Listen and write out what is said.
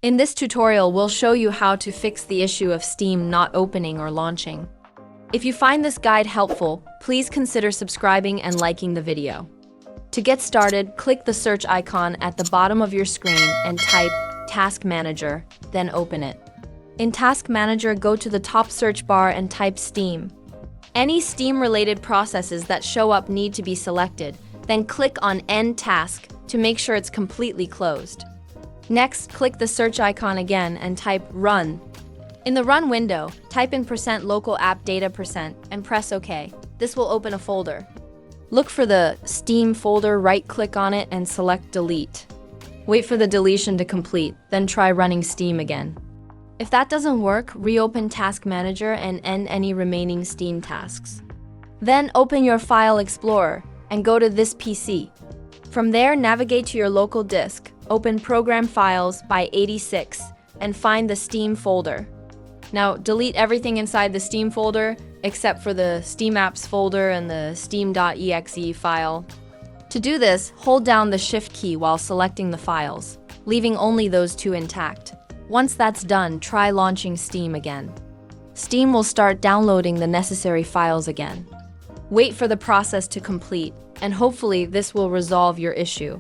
In this tutorial, we'll show you how to fix the issue of Steam not opening or launching. If you find this guide helpful, please consider subscribing and liking the video. To get started, click the search icon at the bottom of your screen and type Task Manager, then open it. In Task Manager, go to the top search bar and type Steam. Any Steam-related processes that show up need to be selected, then click on End Task to make sure it's completely closed. Next, click the search icon again and type Run. In the Run window, type in %local app data % and press OK. This will open a folder. Look for the Steam folder, right-click on it and select Delete. Wait for the deletion to complete, then try running Steam again. If that doesn't work, reopen Task Manager and end any remaining Steam tasks. Then open your File Explorer and go to this PC. From there, navigate to your local disk, open Program Files by 86, and find the Steam folder. Now, delete everything inside the Steam folder, except for the Steam Apps folder and the steam.exe file. To do this, hold down the Shift key while selecting the files, leaving only those two intact. Once that's done, try launching Steam again. Steam will start downloading the necessary files again. Wait for the process to complete, and hopefully this will resolve your issue.